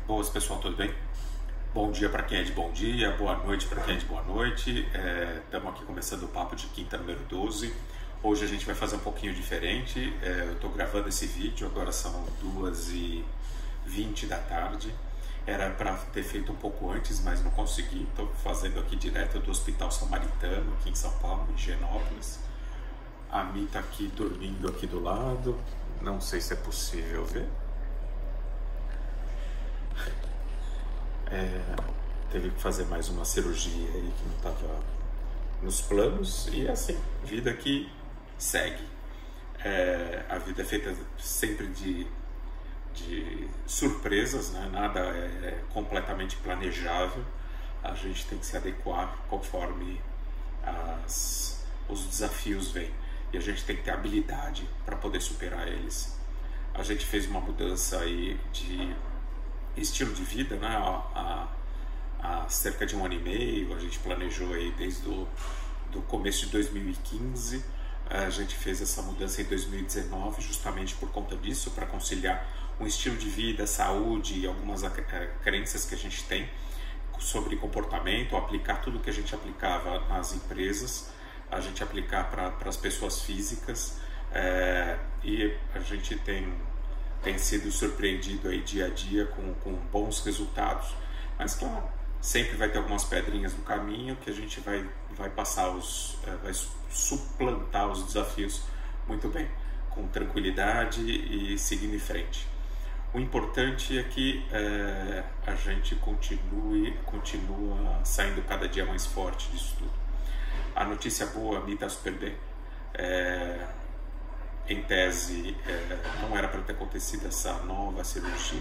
Boas, pessoal, tudo bem? Bom dia para quem é de bom dia, boa noite para quem é de boa noite. Estamos aqui começando o papo de quinta número 12. Hoje a gente vai fazer um pouquinho diferente. Eu estou gravando esse vídeo, agora são 2h20 da tarde. Era para ter feito um pouco antes, mas não consegui. Estou fazendo aqui direto do Hospital Samaritano, aqui em São Paulo, em Higienópolis. A Mi está aqui dormindo aqui do lado. Não sei se é possível ver. Teve que fazer mais uma cirurgia aí que não estava nos planos, e assim, vida que segue. A vida é feita sempre de surpresas, né? Nada é completamente planejável. A gente tem que se adequar conforme os desafios vêm, e a gente tem que ter habilidade para poder superar eles. A gente fez uma mudança aí de estilo de vida, né? Há cerca de 1 ano e meio, a gente planejou aí desde o começo de 2015, a gente fez essa mudança em 2019 justamente por conta disso, para conciliar um estilo de vida, saúde e algumas crenças que a gente tem sobre comportamento, aplicar tudo que a gente aplicava nas empresas, a gente aplicar para as pessoas físicas, e a gente tem sido surpreendido aí dia a dia com bons resultados. Mas claro, sempre vai ter algumas pedrinhas no caminho que a gente vai passar vai suplantar os desafios muito bem, com tranquilidade e seguindo em frente. O importante é que a gente continua saindo cada dia mais forte disso tudo. A notícia boa, a Mi está super bem. Em tese, não era para ter acontecido essa nova cirurgia,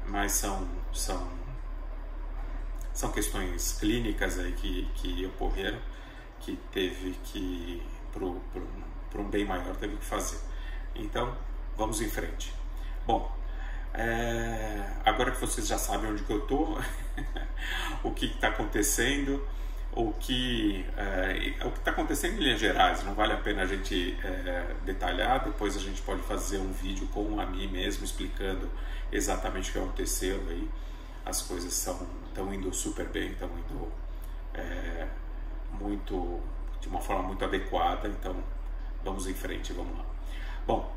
mas são questões clínicas aí que ocorreram, que teve que, por um bem maior, teve que fazer. Então, vamos em frente. Bom, agora que vocês já sabem onde que eu estou, o que está acontecendo, o que está acontecendo em linhas gerais, não vale a pena a gente detalhar. Depois a gente pode fazer um vídeo com a Mi mesmo, explicando exatamente o que aconteceu aí. As coisas estão indo super bem, estão indo de uma forma muito adequada, então vamos em frente, vamos lá. Bom,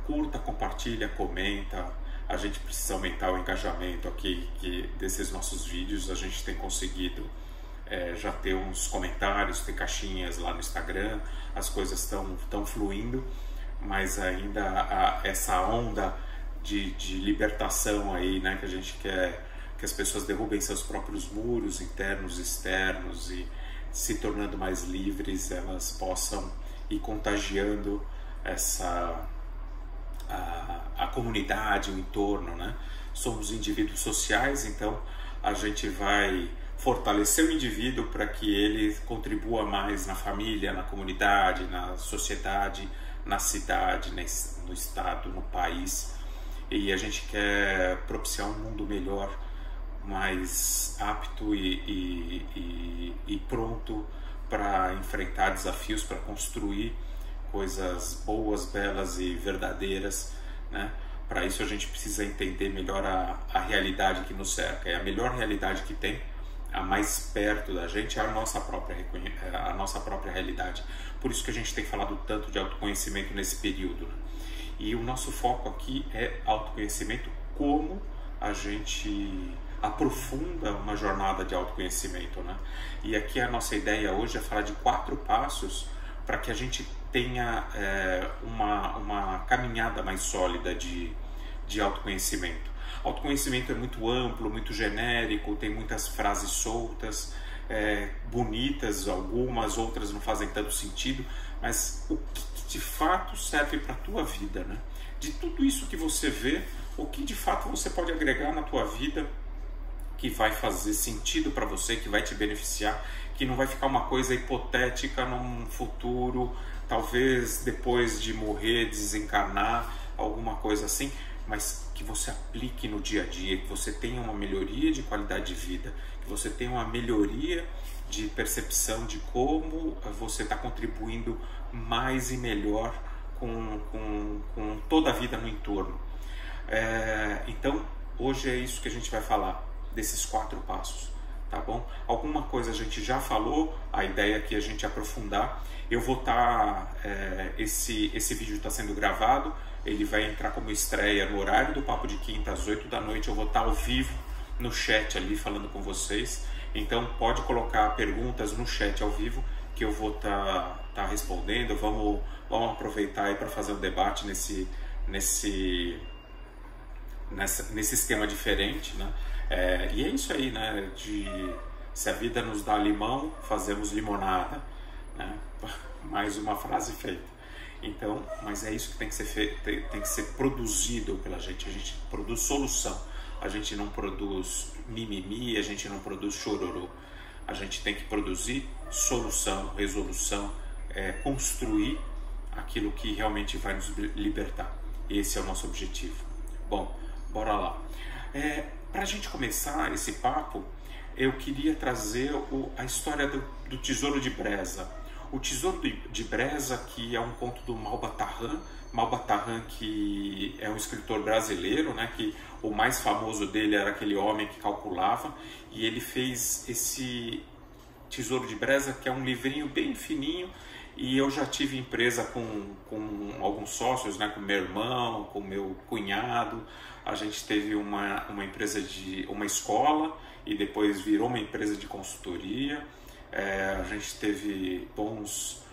curta, compartilha, comenta. A gente precisa aumentar o engajamento aqui desses nossos vídeos. A gente tem conseguido já ter uns comentários, ter caixinhas lá no Instagram, as coisas estão fluindo, mas ainda essa onda de libertação aí, né, que a gente quer que as pessoas derrubem seus próprios muros internos e externos, e se tornando mais livres, elas possam ir contagiando a comunidade, o entorno, né? Somos indivíduos sociais, então a gente vai fortalecer o indivíduo para que ele contribua mais na família, na comunidade, na sociedade, na cidade, no estado, no país. E a gente quer propiciar um mundo melhor, mais apto e pronto para enfrentar desafios, para construir coisas boas, belas e verdadeiras, né? Para isso a gente precisa entender melhor a realidade que nos cerca. É a melhor realidade que tem, a mais perto da gente, é a nossa própria realidade. Por isso que a gente tem falado tanto de autoconhecimento nesse período, né? E o nosso foco aqui é autoconhecimento, como a gente aprofunda uma jornada de autoconhecimento, né? E aqui a nossa ideia hoje é falar de 4 passos para que a gente tenha uma caminhada mais sólida de autoconhecimento. Autoconhecimento é muito amplo, muito genérico, tem muitas frases soltas, bonitas, algumas, outras não fazem tanto sentido, mas o que de fato serve para a tua vida, né? De tudo isso que você vê, o que de fato você pode agregar na tua vida que vai fazer sentido para você, que vai te beneficiar, que não vai ficar uma coisa hipotética num futuro, talvez depois de morrer, desencarnar, alguma coisa assim, mas que você aplique no dia a dia, que você tenha uma melhoria de qualidade de vida, que você tenha uma melhoria de percepção de como você está contribuindo mais e melhor com toda a vida no entorno. Então, hoje é isso que a gente vai falar, desses 4 passos, tá bom? Alguma coisa a gente já falou, a ideia aqui é a gente aprofundar. Eu vou estar, esse vídeo está sendo gravado, ele vai entrar como estreia no horário do Papo de Quinta, às 8 da noite, eu vou estar ao vivo no chat ali falando com vocês, então pode colocar perguntas no chat ao vivo que eu vou estar respondendo. Vamos aproveitar aí para fazer um debate nesse esquema diferente, né? E é isso aí, né? Se a vida nos dá limão, fazemos limonada, né? Mais uma frase feita. Então, mas é isso que tem que ser feito, tem que ser produzido pela gente. A gente produz solução, a gente não produz mimimi, a gente não produz chororô. A gente tem que produzir solução, resolução, construir aquilo que realmente vai nos libertar. Esse é o nosso objetivo. Bom, bora lá. Para a gente começar esse papo, eu queria trazer a história do Tesouro de Breza. O Tesouro de Breza, que é um conto do Malba Tahan, que é um escritor brasileiro, né, que o mais famoso dele era aquele homem que calculava, e ele fez esse Tesouro de Breza, que é um livrinho bem fininho, e eu já tive empresa com alguns sócios, né, com meu irmão, com meu cunhado. A gente teve uma empresa uma escola e depois virou uma empresa de consultoria. A gente teve bons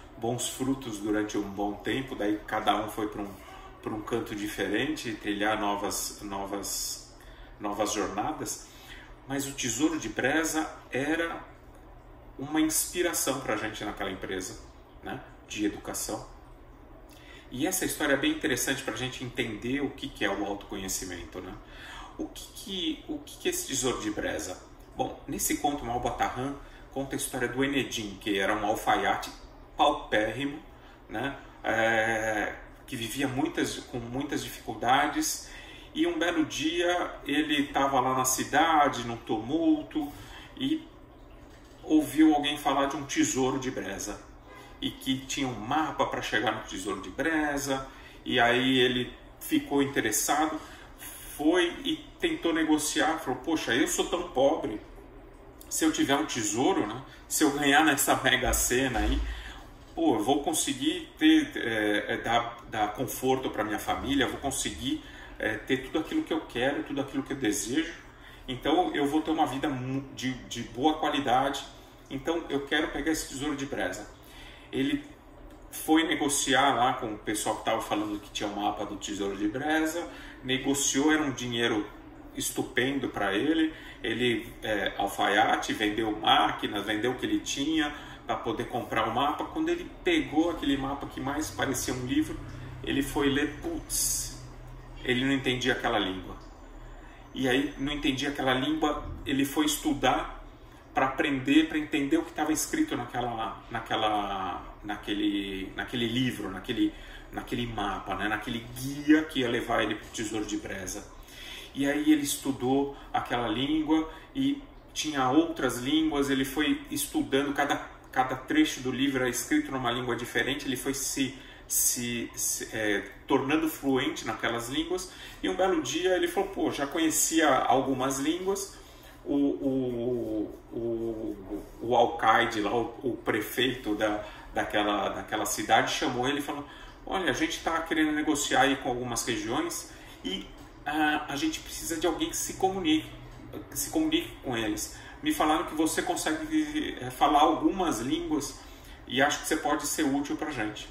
frutos durante um bom tempo, daí cada um foi para um canto diferente, trilhar novas jornadas. Mas o Tesouro de Breza era uma inspiração para a gente naquela empresa, né, de educação. E essa história é bem interessante para a gente entender o que é o autoconhecimento, né? O que é esse Tesouro de Breza? Bom, nesse conto, Malba Tahan conta a história do Enedim, que era um alfaiate paupérrimo, né? Que vivia com muitas dificuldades, e um belo dia ele estava lá na cidade, num tumulto, e ouviu alguém falar de um tesouro de Breza, e que tinha um mapa para chegar no Tesouro de Breza, e aí ele ficou interessado, foi e tentou negociar, falou, poxa, eu sou tão pobre, se eu tiver um tesouro, né, se eu ganhar nessa mega sena aí, pô, eu vou conseguir dar conforto para minha família, eu vou conseguir ter tudo aquilo que eu quero, tudo aquilo que eu desejo, então eu vou ter uma vida de boa qualidade, então eu quero pegar esse Tesouro de Breza. Ele foi negociar lá com o pessoal que estava falando que tinha o mapa do Tesouro de Breza, negociou, era um dinheiro estupendo para ele, alfaiate, vendeu máquinas, vendeu o que ele tinha para poder comprar o mapa. Quando ele pegou aquele mapa que mais parecia um livro, ele foi ler, putz, ele não entendia aquela língua. E aí, não entendia aquela língua, ele foi estudar para aprender, para entender o que estava escrito naquele livro, naquele mapa, né? Naquele guia que ia levar ele para o Tesouro de Breza. E aí ele estudou aquela língua e tinha outras línguas, ele foi estudando, cada trecho do livro era escrito numa língua diferente, ele foi se tornando fluente naquelas línguas, e um belo dia ele falou, pô, já conhecia algumas línguas. O alcaide lá, o prefeito daquela cidade chamou ele e falou, olha, a gente está querendo negociar aí com algumas regiões e a gente precisa de alguém que se comunique com eles. Me falaram que você consegue falar algumas línguas e acho que você pode ser útil para a gente.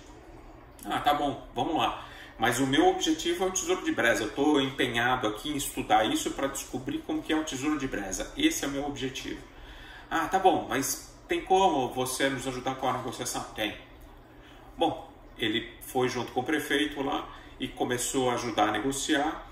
Ah, tá bom, vamos lá. Mas o meu objetivo é o Tesouro de Breza. Eu estou empenhado aqui em estudar isso para descobrir como que é o Tesouro de Breza. Esse é o meu objetivo. Ah, tá bom, mas tem como você nos ajudar com a negociação? Tem. Bom, ele foi junto com o prefeito lá e começou a ajudar a negociar,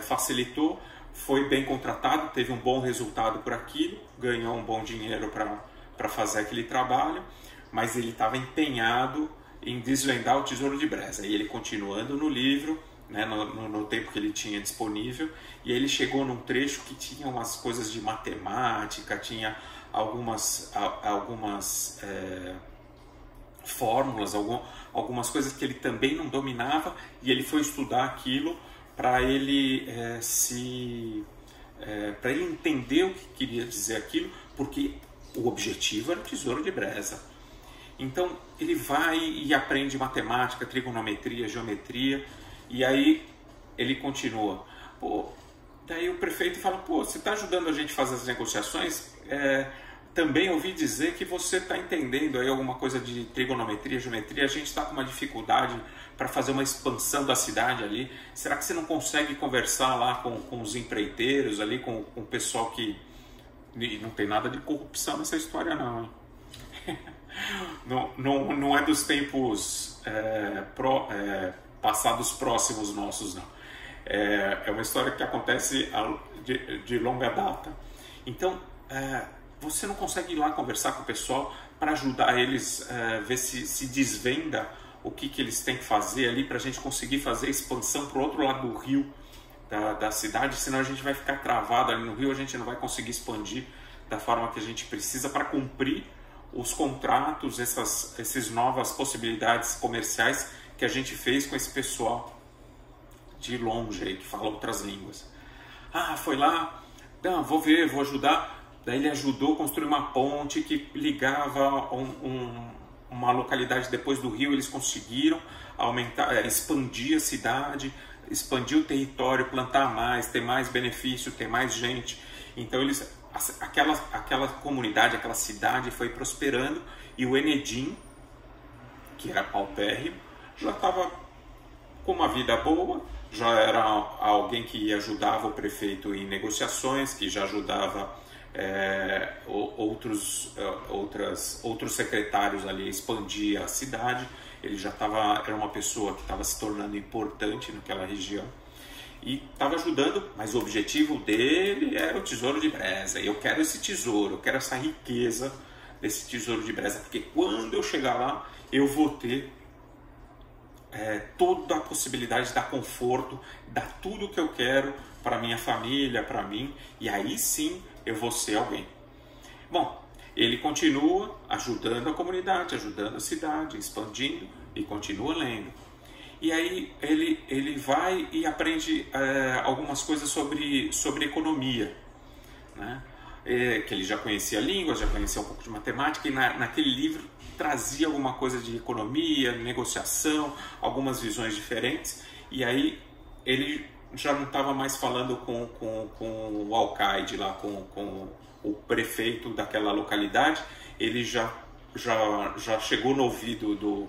facilitou, foi bem contratado, teve um bom resultado por aquilo, ganhou um bom dinheiro para fazer aquele trabalho, mas ele estava empenhado em desvendar o Tesouro de Breza. E ele continuando no livro, né, no tempo que ele tinha disponível, e ele chegou num trecho que tinha umas coisas de matemática, tinha algumas fórmulas, algumas coisas que ele também não dominava, e ele foi estudar aquilo para ele para ele entender o que queria dizer aquilo, porque o objetivo era o tesouro de Breza. Então ele vai e aprende matemática, trigonometria, geometria, e aí ele continua. Daí o prefeito fala, você está ajudando a gente a fazer as negociações? Também ouvi dizer que você está entendendo aí alguma coisa de trigonometria, geometria, a gente está com uma dificuldade para fazer uma expansão da cidade ali. Será que você não consegue conversar lá com os empreiteiros ali, com o pessoal que... E não tem nada de corrupção nessa história não, hein? Não é dos tempos passados próximos nossos, não. É uma história que acontece de longa data. Então, você não consegue ir lá conversar com o pessoal para ajudar eles a ver se desvenda o que eles têm que fazer ali para a gente conseguir fazer a expansão para o outro lado do rio da cidade, senão a gente vai ficar travado ali no rio, a gente não vai conseguir expandir da forma que a gente precisa para cumprir os contratos, essas novas possibilidades comerciais que a gente fez com esse pessoal de longe aí, que fala outras línguas. Foi lá, não, vou ver, vou ajudar. Daí ele ajudou a construir uma ponte que ligava uma localidade depois do rio. Eles conseguiram expandir a cidade, expandir o território, plantar mais, ter mais benefício, ter mais gente. Então aquela comunidade, aquela cidade foi prosperando, e o Enedim, que era paupérrimo, já estava com uma vida boa, já era alguém que ajudava o prefeito em negociações, que já ajudava outros secretários ali a expandir a cidade. Ele já era uma pessoa que estava se tornando importante naquela região e estava ajudando, mas o objetivo dele era o tesouro de Breza. E eu quero esse tesouro, eu quero essa riqueza desse tesouro de Breza, porque quando eu chegar lá eu vou ter toda a possibilidade de dar conforto, dar tudo o que eu quero para minha família, para mim, e aí sim eu vou ser alguém. Bom, ele continua ajudando a comunidade, ajudando a cidade, expandindo, e continua lendo. E aí ele vai e aprende algumas coisas sobre economia, né? Que ele já conhecia línguas, já conhecia um pouco de matemática, e naquele livro trazia alguma coisa de economia, negociação, algumas visões diferentes. E aí ele já não estava mais falando com o alcaide lá, com o prefeito daquela localidade. Ele já chegou no ouvido do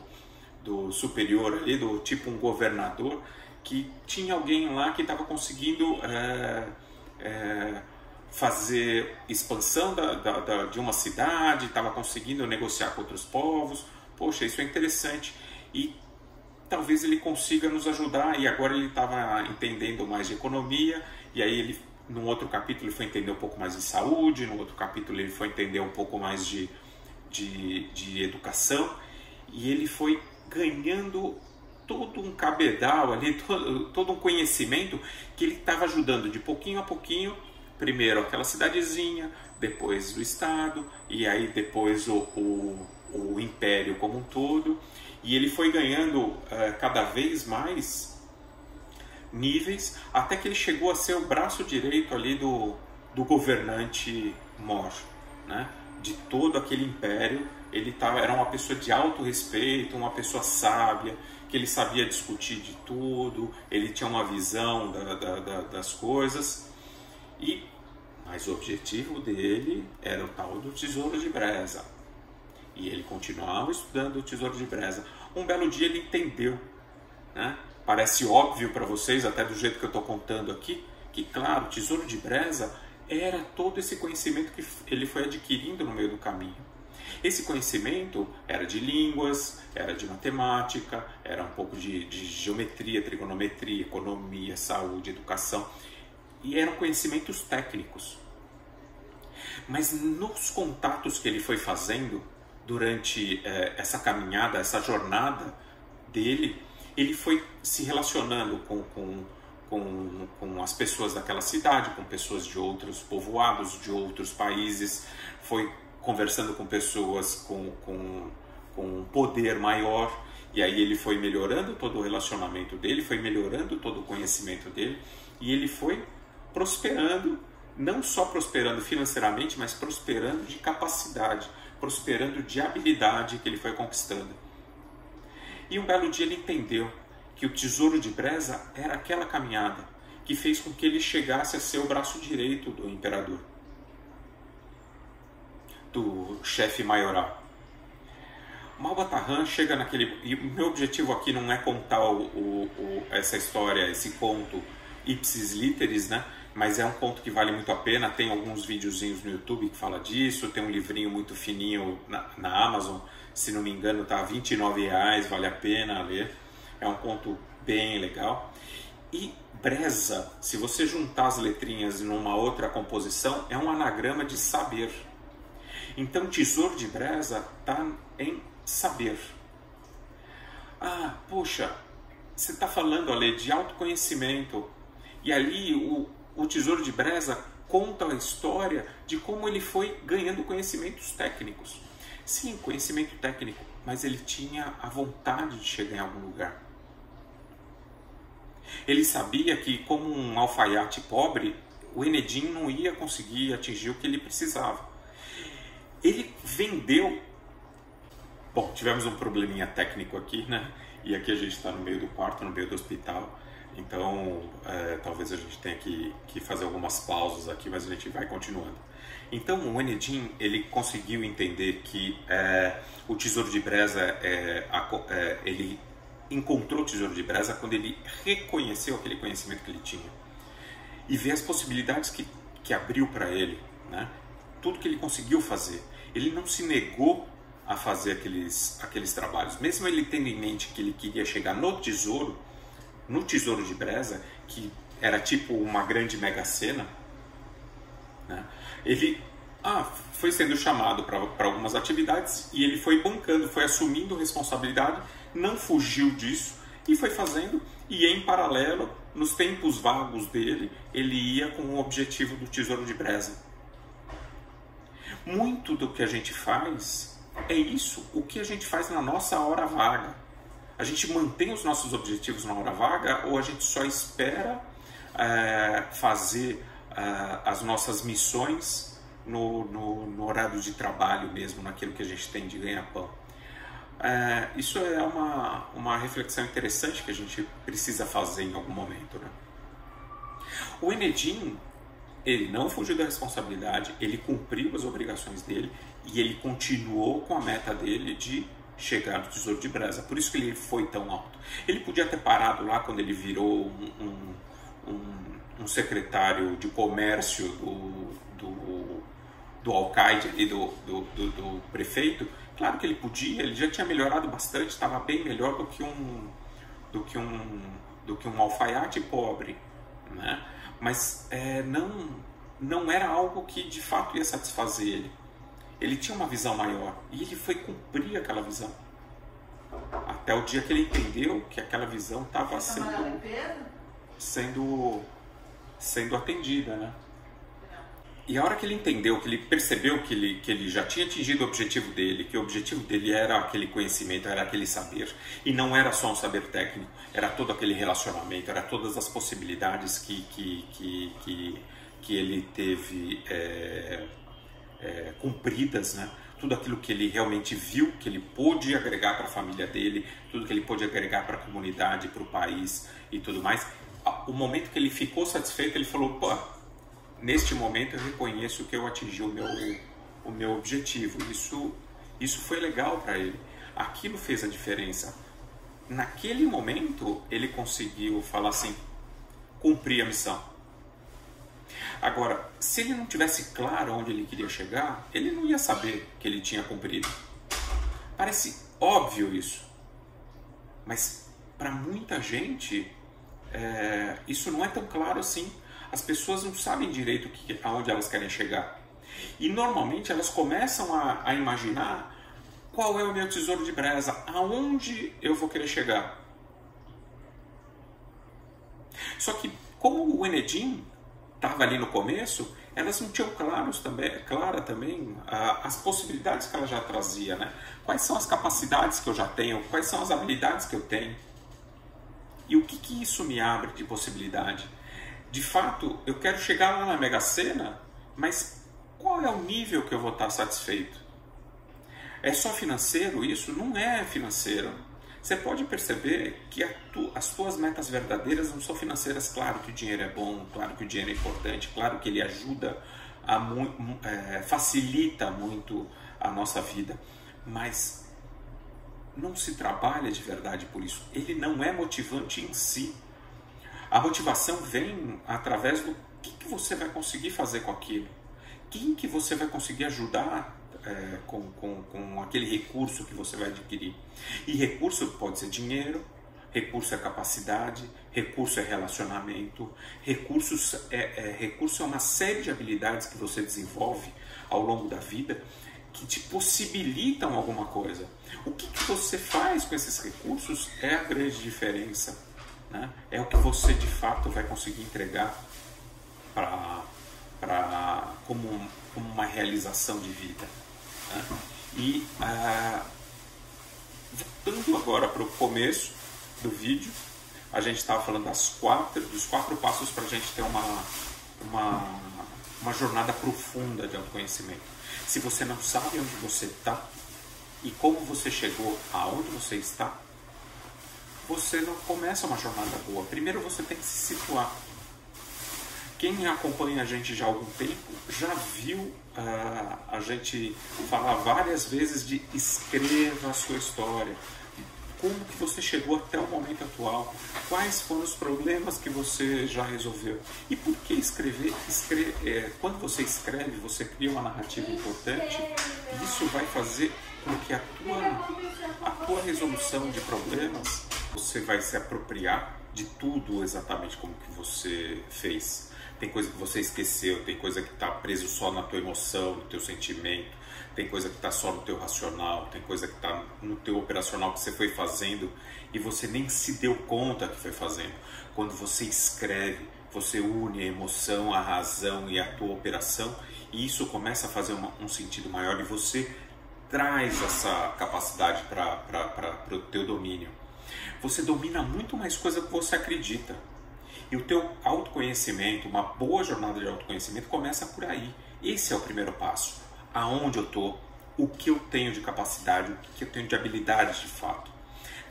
superior ali, do tipo um governador, que tinha alguém lá que estava conseguindo fazer expansão de uma cidade, estava conseguindo negociar com outros povos. Poxa, isso é interessante, e talvez ele consiga nos ajudar. E agora ele estava entendendo mais de economia, e aí ele, num outro capítulo, ele foi entender um pouco mais de saúde, no outro capítulo ele foi entender um pouco mais de educação, e ele foi ganhando todo um cabedal ali, todo um conhecimento que ele estava ajudando de pouquinho a pouquinho. Primeiro aquela cidadezinha, depois o estado, e aí depois o império como um todo. E ele foi ganhando cada vez mais níveis, até que ele chegou a ser o braço direito ali do governante mor, né? De todo aquele império. Ele era uma pessoa de alto respeito, uma pessoa sábia, que ele sabia discutir de tudo, ele tinha uma visão das coisas. Mas o objetivo dele era o tal do tesouro de Breza. E ele continuava estudando o tesouro de Breza. Um belo dia ele entendeu, né? Parece óbvio para vocês, até do jeito que eu estou contando aqui, que claro, o tesouro de Breza era todo esse conhecimento que ele foi adquirindo no meio do caminho. Esse conhecimento era de línguas, era de matemática, era um pouco de geometria, trigonometria, economia, saúde, educação. E eram conhecimentos técnicos. Mas nos contatos que ele foi fazendo durante essa caminhada, essa jornada dele, ele foi se relacionando com as pessoas daquela cidade, com pessoas de outros povoados, de outros países, foi conversando com pessoas com poder maior, E aí ele foi melhorando todo o relacionamento dele, foi melhorando todo o conhecimento dele, e ele foi prosperando, não só prosperando financeiramente, mas prosperando de capacidade, prosperando de habilidade que ele foi conquistando. E um belo dia ele entendeu que o tesouro de Breza era aquela caminhada que fez com que ele chegasse a ser o braço direito do imperador, do chefe maioral. Malba-Tahan chega naquele... E o meu objetivo aqui não é contar essa história, esse conto ipsis literis, né? Mas é um conto que vale muito a pena. Tem alguns videozinhos no YouTube que fala disso, tem um livrinho muito fininho na Amazon, se não me engano está R$29, vale a pena ler. É um conto bem legal. E Breza, se você juntar as letrinhas numa outra composição, é um anagrama de saber. Então, tesouro de Breza está em saber. Ah, poxa, você está falando, Ale, de autoconhecimento. E ali o tesouro de Breza conta a história de como ele foi ganhando conhecimentos técnicos. Sim, conhecimento técnico, mas ele tinha a vontade de chegar em algum lugar. Ele sabia que, como um alfaiate pobre, o Enedim não ia conseguir atingir o que ele precisava. Ele vendeu... Bom, tivemos um probleminha técnico aqui, né? E aqui a gente está no meio do quarto, no meio do hospital. Então, talvez a gente tenha que fazer algumas pausas aqui, mas a gente vai continuando. Então, o Enedim, ele conseguiu entender que o tesouro de Breza, ele encontrou o tesouro de Breza quando ele reconheceu aquele conhecimento que ele tinha. E vê as possibilidades que abriu para ele, né? Tudo que ele conseguiu fazer. Ele não se negou a fazer aqueles trabalhos. Mesmo ele tendo em mente que ele queria chegar no tesouro de Breza, que era tipo uma grande mega sena, né? Ele foi sendo chamado para algumas atividades e ele foi bancando, foi assumindo responsabilidade, não fugiu disso e foi fazendo. E em paralelo, nos tempos vagos dele, ele ia com o objetivo do tesouro de Breza. Muito do que a gente faz é isso, o que a gente faz na nossa hora vaga. A gente mantém os nossos objetivos na hora vaga ou a gente só espera fazer as nossas missões no horário de trabalho mesmo, naquilo que a gente tem de ganha-pão. Isso é uma reflexão interessante que a gente precisa fazer em algum momento, né? O Enedim, ele não fugiu da responsabilidade, ele cumpriu as obrigações dele e ele continuou com a meta dele de chegar no tesouro de Breza. Por isso que ele foi tão alto. Ele podia ter parado lá quando ele virou um secretário de comércio do alcaide ali, do prefeito. Claro que ele podia, ele já tinha melhorado bastante, estava bem melhor do que um alfaiate pobre, né? Mas não era algo que de fato ia satisfazer ele. Ele tinha uma visão maior e ele foi cumprir aquela visão. Até o dia que ele entendeu que aquela visão estava sendo atendida, né? E a hora que ele entendeu, que ele percebeu que ele já tinha atingido o objetivo dele, que o objetivo dele era aquele conhecimento, era aquele saber, e não era só um saber técnico, era todo aquele relacionamento, era todas as possibilidades que ele teve cumpridas, né? Tudo aquilo que ele realmente viu, que ele pôde agregar para a família dele, tudo que ele pôde agregar para a comunidade, para o país e tudo mais. O momento que ele ficou satisfeito, ele falou: pô, neste momento eu reconheço que eu atingi o meu objetivo. Isso foi legal para ele. Aquilo fez a diferença. Naquele momento ele conseguiu falar assim: cumpri a missão. Agora, se ele não tivesse claro onde ele queria chegar, ele não ia saber que ele tinha cumprido. Parece óbvio isso, mas para muita gente isso não é tão claro assim. As pessoas não sabem direito aonde elas querem chegar. E normalmente elas começam a imaginar: qual é o meu tesouro de Breza? Aonde eu vou querer chegar? Só que, como o Enedim, estava ali no começo, elas não tinham clara também as possibilidades que ela já trazia, né? Quais são as capacidades que eu já tenho, quais são as habilidades que eu tenho e o que isso me abre de possibilidade. De fato, eu quero chegar lá na Mega Sena, mas qual é o nível que eu vou estar satisfeito? É só financeiro isso? Não é financeiro. Você pode perceber que as tuas metas verdadeiras não são financeiras. Claro que o dinheiro é bom, claro que o dinheiro é importante, claro que ele ajuda, facilita muito a nossa vida, mas não se trabalha de verdade por isso. Ele não é motivante em si. A motivação vem através do que você vai conseguir fazer com aquilo, quem que você vai conseguir ajudar com aquele recurso que você vai adquirir. E recurso pode ser dinheiro, recurso é capacidade, recurso é relacionamento, recurso é uma série de habilidades que você desenvolve ao longo da vida que te possibilitam alguma coisa. O que você faz com esses recursos é a grande diferença, né? É o que você de fato vai conseguir entregar como uma realização de vida, né? E voltando agora para o começo do vídeo, a gente estava falando dos quatro passos para a gente ter uma jornada profunda de autoconhecimento. Se você não sabe onde você está e como você chegou aonde você está, você não começa uma jornada boa. Primeiro você tem que se situar. Quem acompanha a gente já há algum tempo já viu a gente falar várias vezes de escreva a sua história. Como que você chegou até o momento atual? Quais foram os problemas que você já resolveu? E por que escrever? Quando você escreve, você cria uma narrativa importante. Isso vai fazer com que a tua resolução de problemas, você vai se apropriar de tudo exatamente como que você fez. Tem coisa que você esqueceu, tem coisa que está preso só na tua emoção, no teu sentimento, tem coisa que está só no teu racional, tem coisa que está no teu operacional que você foi fazendo e você nem se deu conta que foi fazendo. Quando você escreve, você une a emoção, a razão e a tua operação e isso começa a fazer um sentido maior e você traz essa capacidade para o teu domínio. Você domina muito mais coisa do que você acredita. E o teu autoconhecimento, uma boa jornada de autoconhecimento começa por aí. Esse é o primeiro passo. Aonde eu estou, o que eu tenho de capacidade, o que eu tenho de habilidades de fato.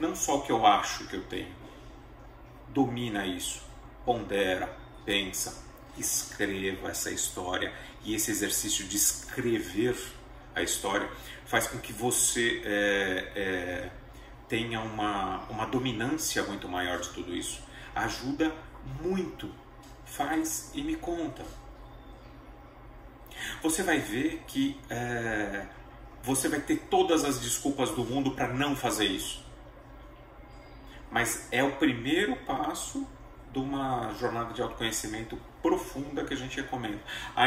Não só o que eu acho que eu tenho. Domina isso, pondera, pensa, escreva essa história. E esse exercício de escrever a história faz com que você tenha uma dominância muito maior de tudo isso. Ajuda muito. Faz e me conta. Você vai ver que você vai ter todas as desculpas do mundo para não fazer isso. Mas é o primeiro passo de uma jornada de autoconhecimento profunda que a gente recomenda.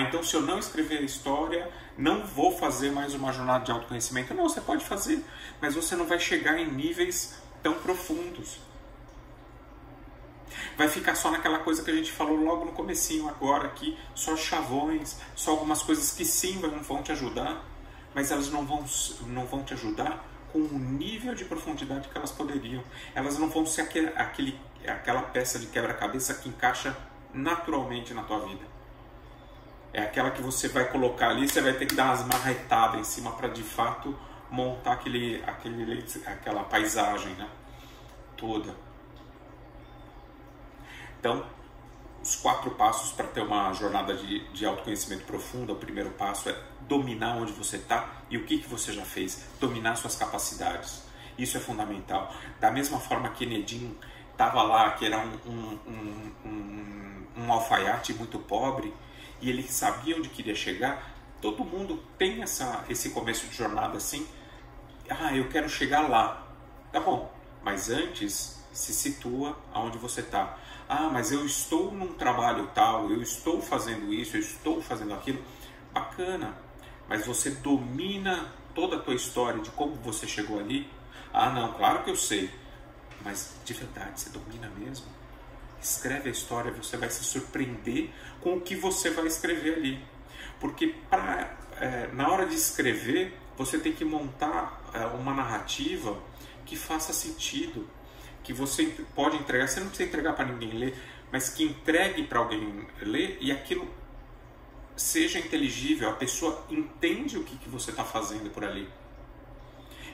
Então se eu não escrever a história, não vou fazer mais uma jornada de autoconhecimento. Não, você pode fazer, mas você não vai chegar em níveis tão profundos. Vai ficar só naquela coisa que a gente falou logo no comecinho agora aqui, só chavões, só algumas coisas que sim vão te ajudar, mas elas não vão te ajudar com o nível de profundidade que elas poderiam. Elas não vão ser aquela peça de quebra-cabeça que encaixa naturalmente na tua vida. É aquela que você vai colocar ali, você vai ter que dar umas marretadas em cima para de fato montar aquela paisagem, né, toda. Então, os 4 passos para ter uma jornada de autoconhecimento profunda. O primeiro passo é dominar onde você está e o que você já fez. Dominar suas capacidades. Isso é fundamental. Da mesma forma que Nedim estava lá, que era um alfaiate muito pobre, e ele sabia onde queria chegar. Todo mundo tem esse começo de jornada assim. Eu quero chegar lá. Tá bom, mas antes se situa aonde você está. Mas eu estou num trabalho tal, eu estou fazendo isso, eu estou fazendo aquilo. Bacana, mas você domina toda a tua história de como você chegou ali? Não, claro que eu sei. Mas de verdade, você domina mesmo? Escreve a história, você vai se surpreender com o que você vai escrever ali. Porque na hora de escrever, você tem que montar uma narrativa que faça sentido, que você pode entregar. Você não precisa entregar para ninguém ler, mas que entregue para alguém ler e aquilo seja inteligível, a pessoa entende o que você está fazendo por ali.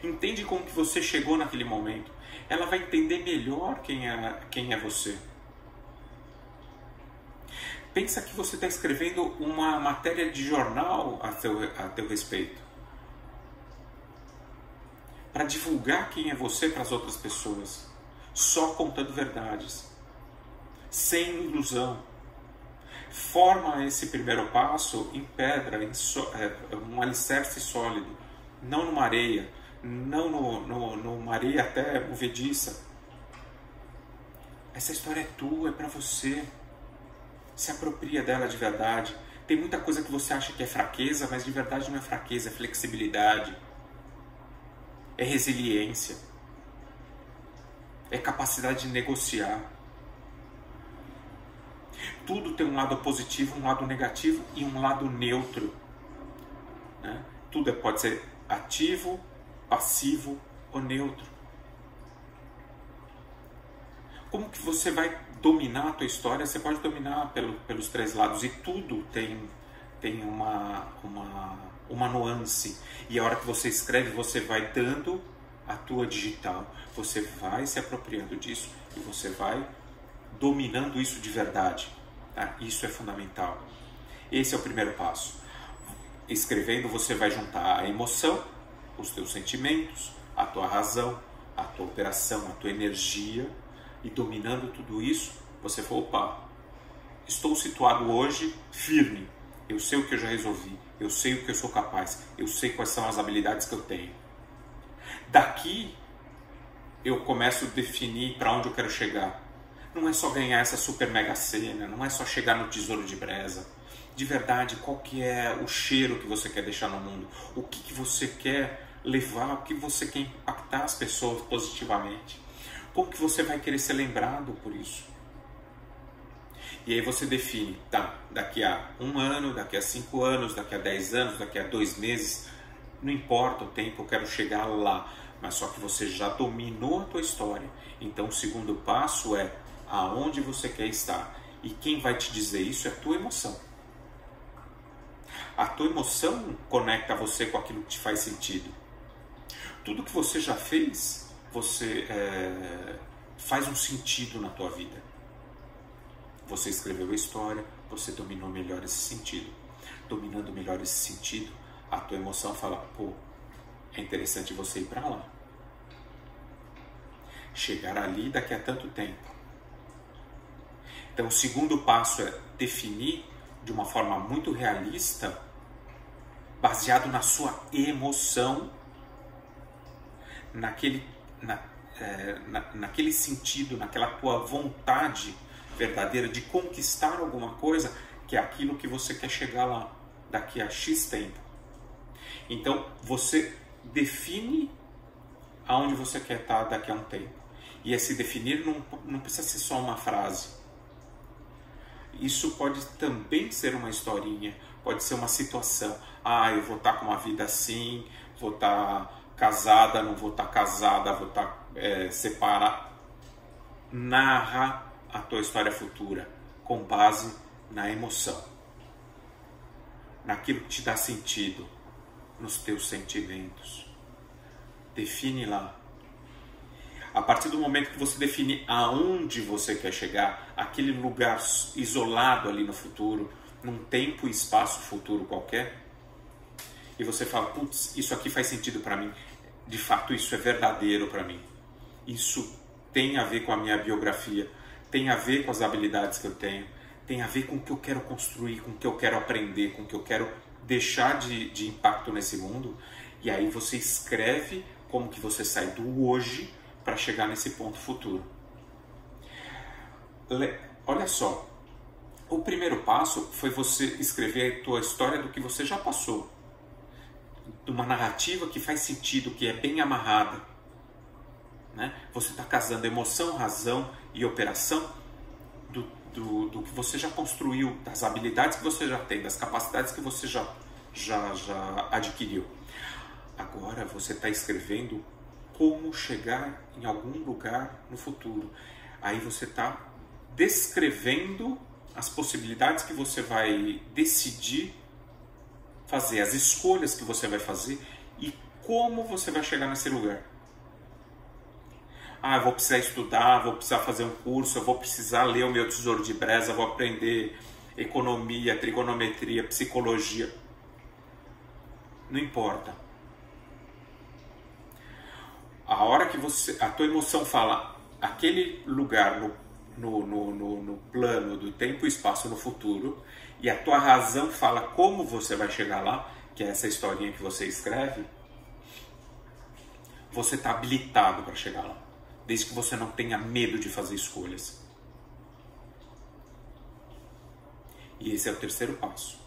Entende como que você chegou naquele momento. Ela vai entender melhor quem é você. Pensa que você está escrevendo uma matéria de jornal a teu respeito. Para divulgar quem é você para as outras pessoas. Só contando verdades. Sem ilusão. Forma esse primeiro passo em pedra, um alicerce sólido. Não numa areia. Não numa areia até movediça. Essa história é tua, é para você. Se apropria dela de verdade. Tem muita coisa que você acha que é fraqueza, mas de verdade não é fraqueza, é flexibilidade. É resiliência. É capacidade de negociar. Tudo tem um lado positivo, um lado negativo e um lado neutro. Né? Tudo pode ser ativo, passivo ou neutro. Como que você vai dominar a tua história? Você pode dominar pelos três lados. E tudo tem uma nuance. E a hora que você escreve, você vai dando a tua digital. Você vai se apropriando disso e você vai dominando isso de verdade. Tá? Isso é fundamental. Esse é o primeiro passo. Escrevendo, você vai juntar a emoção, os teus sentimentos, a tua razão, a tua operação, a tua energia. E dominando tudo isso, você fala, opa, estou situado hoje firme. Eu sei o que eu já resolvi. Eu sei o que eu sou capaz. Eu sei quais são as habilidades que eu tenho. Daqui, eu começo a definir para onde eu quero chegar. Não é só ganhar essa super mega cena. Não é só chegar no tesouro de Breza. De verdade, qual que é o cheiro que você quer deixar no mundo? O que você quer levar? O que você quer impactar as pessoas positivamente? Como que você vai querer ser lembrado por isso? E aí você define, tá, daqui a 1 ano, daqui a 5 anos, daqui a 10 anos, daqui a 2 meses, não importa o tempo, eu quero chegar lá. Mas só que você já dominou a tua história. Então o segundo passo é aonde você quer estar. E quem vai te dizer isso é a tua emoção. A tua emoção conecta você com aquilo que te faz sentido. Tudo que você já fez, você faz um sentido na tua vida. Você escreveu a história, você dominou melhor esse sentido. Dominando melhor esse sentido, a tua emoção fala, pô, é interessante você ir para lá. Chegar ali daqui a tanto tempo. Então o segundo passo é definir de uma forma muito realista, baseado na sua emoção, naquele sentido, naquela tua vontade verdadeira de conquistar alguma coisa, que é aquilo que você quer chegar lá daqui a X tempo. Então você define aonde você quer estar daqui a um tempo. E esse definir não precisa ser só uma frase. Isso pode também ser uma historinha, pode ser uma situação. Ah, eu vou estar com uma vida assim, vou estar casada, não vou estar casada, vou estar separada. Narra a tua história futura com base na emoção, naquilo que te dá sentido, nos teus sentimentos. Define lá. A partir do momento que você define aonde você quer chegar, aquele lugar isolado ali no futuro, num tempo e espaço futuro qualquer, e você fala, putz, isso aqui faz sentido para mim, de fato isso é verdadeiro para mim, isso tem a ver com a minha biografia, tem a ver com as habilidades que eu tenho, tem a ver com o que eu quero construir, com o que eu quero aprender, com o que eu quero deixar de impacto nesse mundo. E aí você escreve como que você sai do hoje para chegar nesse ponto futuro. Olha só, o primeiro passo foi você escrever a tua história do que você já passou, de uma narrativa que faz sentido, que é bem amarrada. Né? Você está casando emoção, razão e operação do que você já construiu, das habilidades que você já tem, das capacidades que você já adquiriu. Agora você está escrevendo como chegar em algum lugar no futuro. Aí você está descrevendo as possibilidades que você vai decidir fazer, as escolhas que você vai fazer e como você vai chegar nesse lugar. Eu vou precisar estudar, vou precisar fazer um curso, eu vou precisar ler o meu Tesouro de Breza, vou aprender economia, trigonometria, psicologia. Não importa. A hora que a tua emoção fala aquele lugar no plano do tempo e espaço no futuro, e a tua razão fala como você vai chegar lá, que é essa historinha que você escreve, você está habilitado para chegar lá, desde que você não tenha medo de fazer escolhas. E esse é o terceiro passo.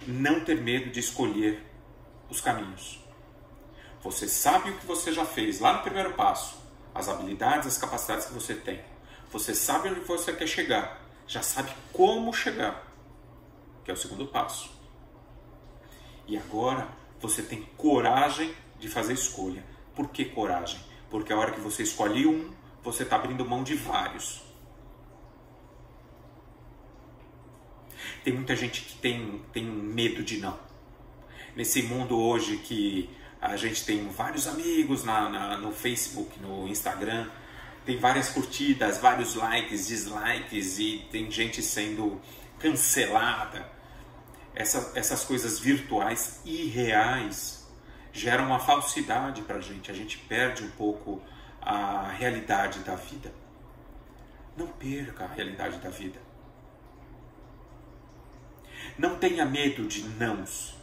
Não ter medo de escolher os caminhos. Você sabe o que você já fez lá no primeiro passo, as habilidades, as capacidades que você tem. Você sabe onde você quer chegar, já sabe como chegar, que é o segundo passo. E agora você tem coragem de fazer escolha. Por que coragem? Porque a hora que você escolhe um, você está abrindo mão de vários. Tem muita gente que tem medo de não. Nesse mundo hoje que a gente tem vários amigos no Facebook, no Instagram, tem várias curtidas, vários likes, dislikes e tem gente sendo cancelada. Essas coisas virtuais irreais geram uma falsidade para a gente perde um pouco a realidade da vida. Não perca a realidade da vida. Não tenha medo de nãos.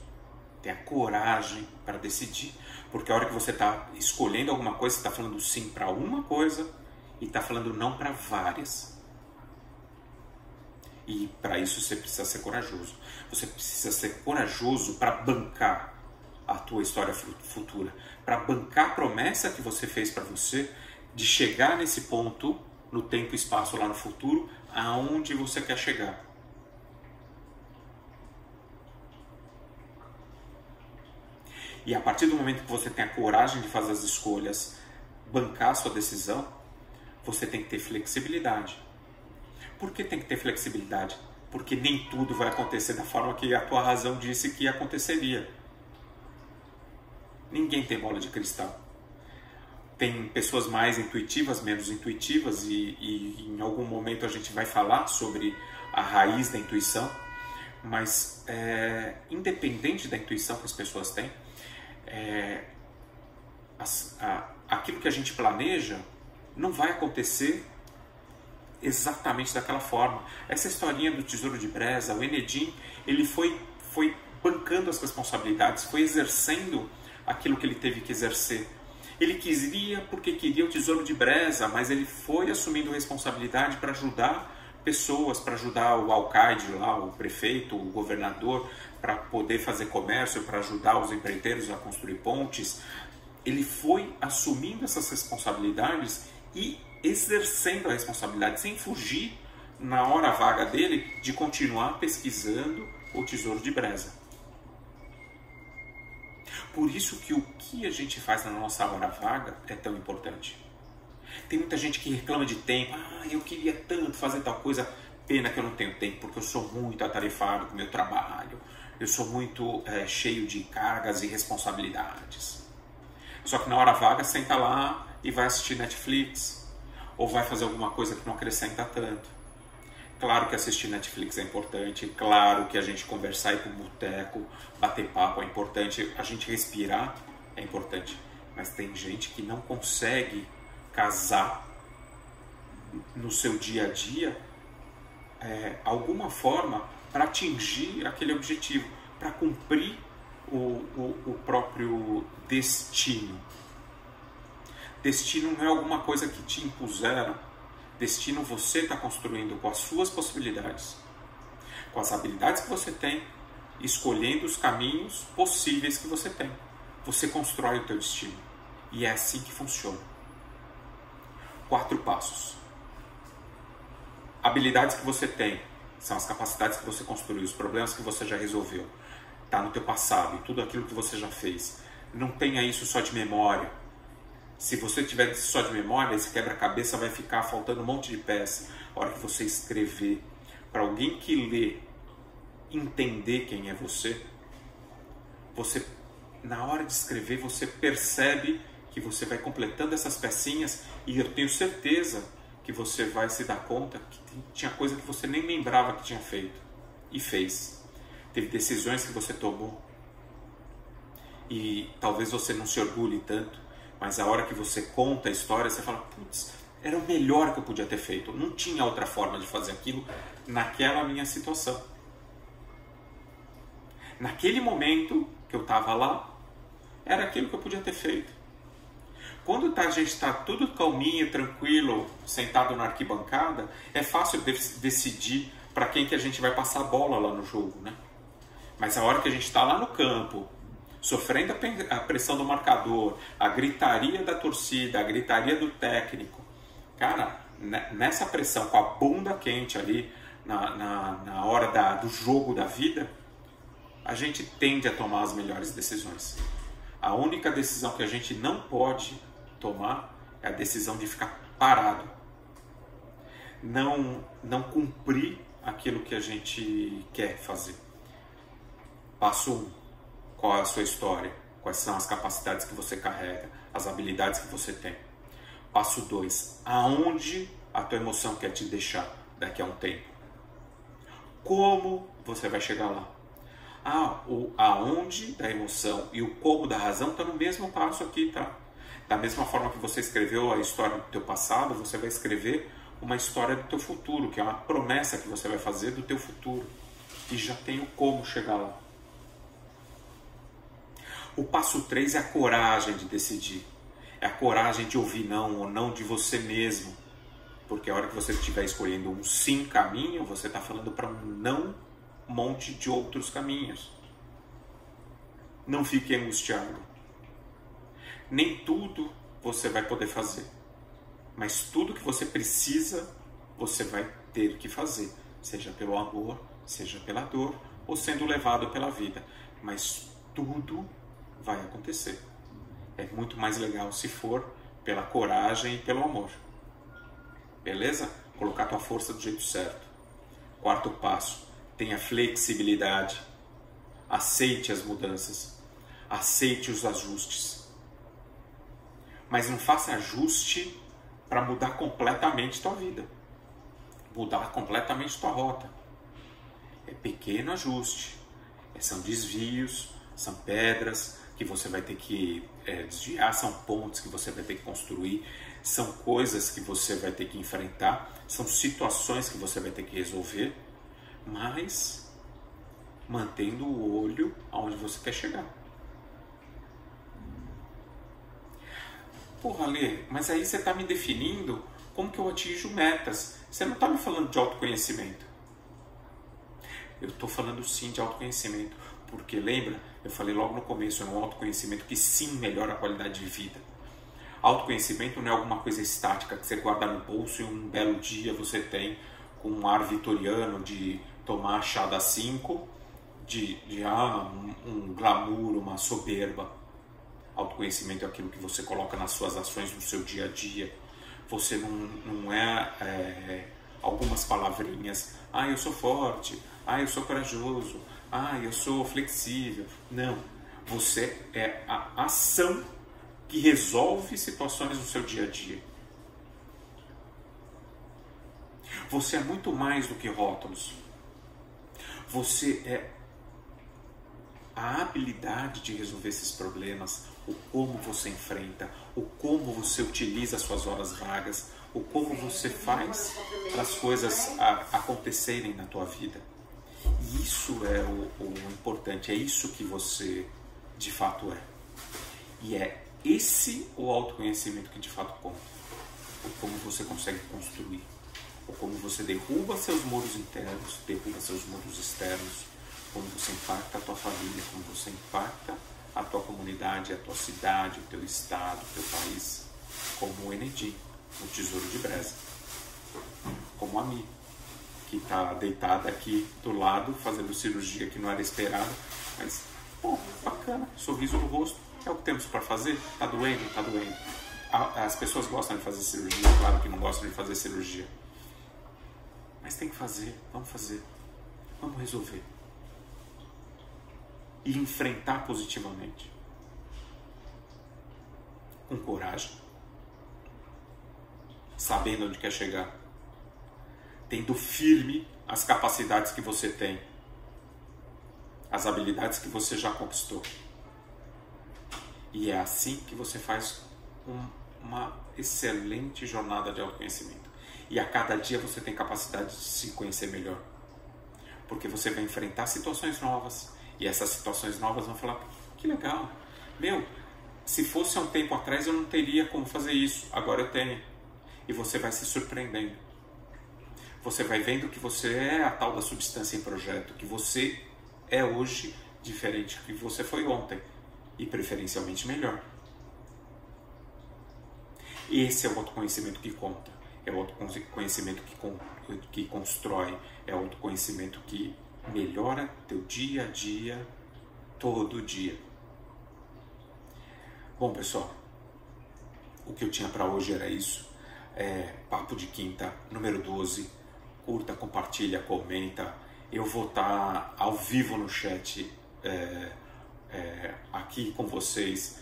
Tenha coragem para decidir. Porque a hora que você está escolhendo alguma coisa, você está falando sim para uma coisa e está falando não para várias. E para isso você precisa ser corajoso. Você precisa ser corajoso para bancar a tua história futura. Para bancar a promessa que você fez para você de chegar nesse ponto, no tempo e espaço lá no futuro, aonde você quer chegar. E a partir do momento que você tem a coragem de fazer as escolhas, bancar a sua decisão, você tem que ter flexibilidade. Por que tem que ter flexibilidade? Porque nem tudo vai acontecer da forma que a tua razão disse que aconteceria. Ninguém tem bola de cristal. Tem pessoas mais intuitivas, menos intuitivas, e em algum momento a gente vai falar sobre a raiz da intuição, mas independente da intuição que as pessoas têm, aquilo que a gente planeja não vai acontecer exatamente daquela forma. Essa historinha do Tesouro de Breza, o Enedim, ele foi bancando as responsabilidades, foi exercendo aquilo que ele teve que exercer. Ele queria porque queria o Tesouro de Breza, mas ele foi assumindo responsabilidade para ajudar pessoas, para ajudar o alcaide lá, o prefeito, o governador, para poder fazer comércio, para ajudar os empreiteiros a construir pontes. Ele foi assumindo essas responsabilidades e exercendo a responsabilidade, sem fugir, na hora vaga dele, de continuar pesquisando o Tesouro de Breza. Por isso que o que a gente faz na nossa hora vaga é tão importante. Tem muita gente que reclama de tempo. Eu queria tanto fazer tal coisa, pena que eu não tenho tempo, porque eu sou muito atarefado com o meu trabalho, eu sou muito cheio de cargas e responsabilidades. Só que na hora vaga, senta lá e vai assistir Netflix, ou vai fazer alguma coisa que não acrescenta tanto. Claro que assistir Netflix é importante, claro que a gente conversar, ir para um boteco, bater papo é importante, a gente respirar é importante, mas tem gente que não consegue casar no seu dia a dia alguma forma para atingir aquele objetivo, para cumprir o próprio destino. Destino não é alguma coisa que te impuseram. Destino você está construindo com as suas possibilidades, com as habilidades que você tem, escolhendo os caminhos possíveis que você tem. Você constrói o teu destino. E é assim que funciona. 4 passos. habilidades que você tem, são as capacidades que você construiu, os problemas que você já resolveu. Está no teu passado, em tudo aquilo que você já fez. Não tenha isso só de memória. Se você tiver isso só de memória, esse quebra-cabeça vai ficar faltando um monte de peça. A hora que você escrever, para alguém que lê, entender quem é você, na hora de escrever, você percebe que você vai completando essas pecinhas e eu tenho certeza que você vai se dar conta que tinha coisa que você nem lembrava que tinha feito e fez. Teve decisões que você tomou e talvez você não se orgulhe tanto, mas a hora que você conta a história, você fala, putz, era o melhor que eu podia ter feito. Não tinha outra forma de fazer aquilo naquela minha situação. Naquele momento que eu estava lá, era aquilo que eu podia ter feito. Quando a gente está tudo calminho, tranquilo, sentado na arquibancada, é fácil decidir para quem que a gente vai passar a bola lá no jogo, né? Mas a hora que a gente está lá no campo, sofrendo a pressão do marcador, a gritaria da torcida, a gritaria do técnico, cara, nessa pressão, com a bunda quente ali, na hora do jogo da vida, a gente tende a tomar as melhores decisões. A única decisão que a gente não pode tomar é a decisão de ficar parado. Não cumprir aquilo que a gente quer fazer. Passo 1. Qual é a sua história? Quais são as capacidades que você carrega? As habilidades que você tem? Passo 2. Aonde a tua emoção quer te deixar daqui a um tempo? Como você vai chegar lá? O aonde da emoção e o como da razão está no mesmo passo aqui, tá? Da mesma forma que você escreveu a história do teu passado, você vai escrever uma história do teu futuro, que é uma promessa que você vai fazer do teu futuro. E já tem o como chegar lá. O passo 3 é a coragem de decidir. É a coragem de ouvir não ou não de você mesmo. Porque a hora que você estiver escolhendo um sim caminho, você está falando para um não monte de outros caminhos. Não fique angustiado. Nem tudo você vai poder fazer. Mas tudo que você precisa, você vai ter que fazer. Seja pelo amor, seja pela dor, ou sendo levado pela vida. Mas tudo vai acontecer. É muito mais legal se for pela coragem e pelo amor. Beleza? Colocar tua força do jeito certo. 4º passo. Tenha flexibilidade. Aceite as mudanças. Aceite os ajustes. Mas não faça ajuste para mudar completamente tua vida. Mudar completamente tua rota. É pequeno ajuste. São desvios, são pedras que você vai ter que desviar, são pontes que você vai ter que construir, são coisas que você vai ter que enfrentar, são situações que você vai ter que resolver, mas mantendo o olho aonde você quer chegar. Porra, Lê, mas aí você está me definindo como que eu atinjo metas. Você não está me falando de autoconhecimento. Eu estou falando sim de autoconhecimento, porque lembra, eu falei logo no começo, é um autoconhecimento que sim melhora a qualidade de vida. Autoconhecimento não é alguma coisa estática que você guarda no bolso e um belo dia você tem com um ar vitoriano de tomar chá das 5, um glamour, uma soberba. Autoconhecimento é aquilo que você coloca nas suas ações no seu dia a dia. Você não é algumas palavrinhas, eu sou forte, eu sou corajoso, eu sou flexível. Não, você é a ação que resolve situações no seu dia a dia. Você é muito mais do que rótulos. Você é a habilidade de resolver esses problemas, o como você enfrenta, o como você utiliza as suas horas vagas, o como você faz para as coisas acontecerem na tua vida. E isso é o importante, é isso que você de fato é. E é esse o autoconhecimento que de fato conta. O como você consegue construir, o como você derruba seus muros internos, derruba seus muros externos, como você impacta a tua família, como você impacta a tua comunidade, a tua cidade, o teu estado, o teu país, como o Enedim, o Tesouro de Breza, como amigo. que está deitada aqui do lado, fazendo cirurgia que não era esperada, mas, pô, bacana, sorriso no rosto, é o que temos para fazer, tá doendo, tá doendo. As pessoas gostam de fazer cirurgia, claro que não gostam de fazer cirurgia, mas tem que fazer, vamos resolver. E enfrentar positivamente, com coragem, sabendo onde quer chegar, tendo firme as capacidades que você tem, as habilidades que você já conquistou. E é assim que você faz uma excelente jornada de autoconhecimento. E a cada dia você tem capacidade de se conhecer melhor. Porque você vai enfrentar situações novas. E essas situações novas vão falar, que legal, meu, se fosse há um tempo atrás eu não teria como fazer isso, agora eu tenho. E você vai se surpreendendo. Você vai vendo que você é a tal da substância em projeto, que você é hoje diferente do que você foi ontem. E preferencialmente melhor. Esse é o autoconhecimento que conta. É o autoconhecimento que constrói. É o autoconhecimento que melhora teu dia a dia, todo dia. Bom, pessoal, o que eu tinha para hoje era isso. Papo de Quinta, número 12. Curta, compartilha, comenta. Eu vou estar ao vivo no chat aqui com vocês,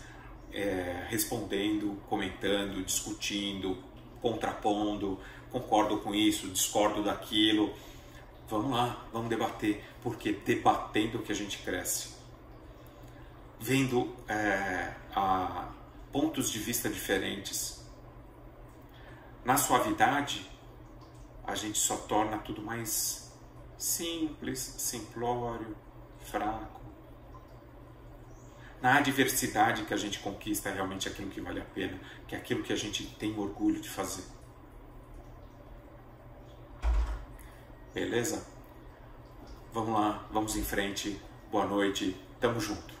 respondendo, comentando, discutindo, contrapondo, concordo com isso, discordo daquilo. Vamos lá, vamos debater, porque debatendo que a gente cresce. Vendo pontos de vista diferentes. Na suavidade, a gente só torna tudo mais simples, simplório, fraco. Na adversidade que a gente conquista realmente aquilo que vale a pena, que é aquilo que a gente tem orgulho de fazer. Beleza? Vamos lá, vamos em frente. Boa noite, tamo junto.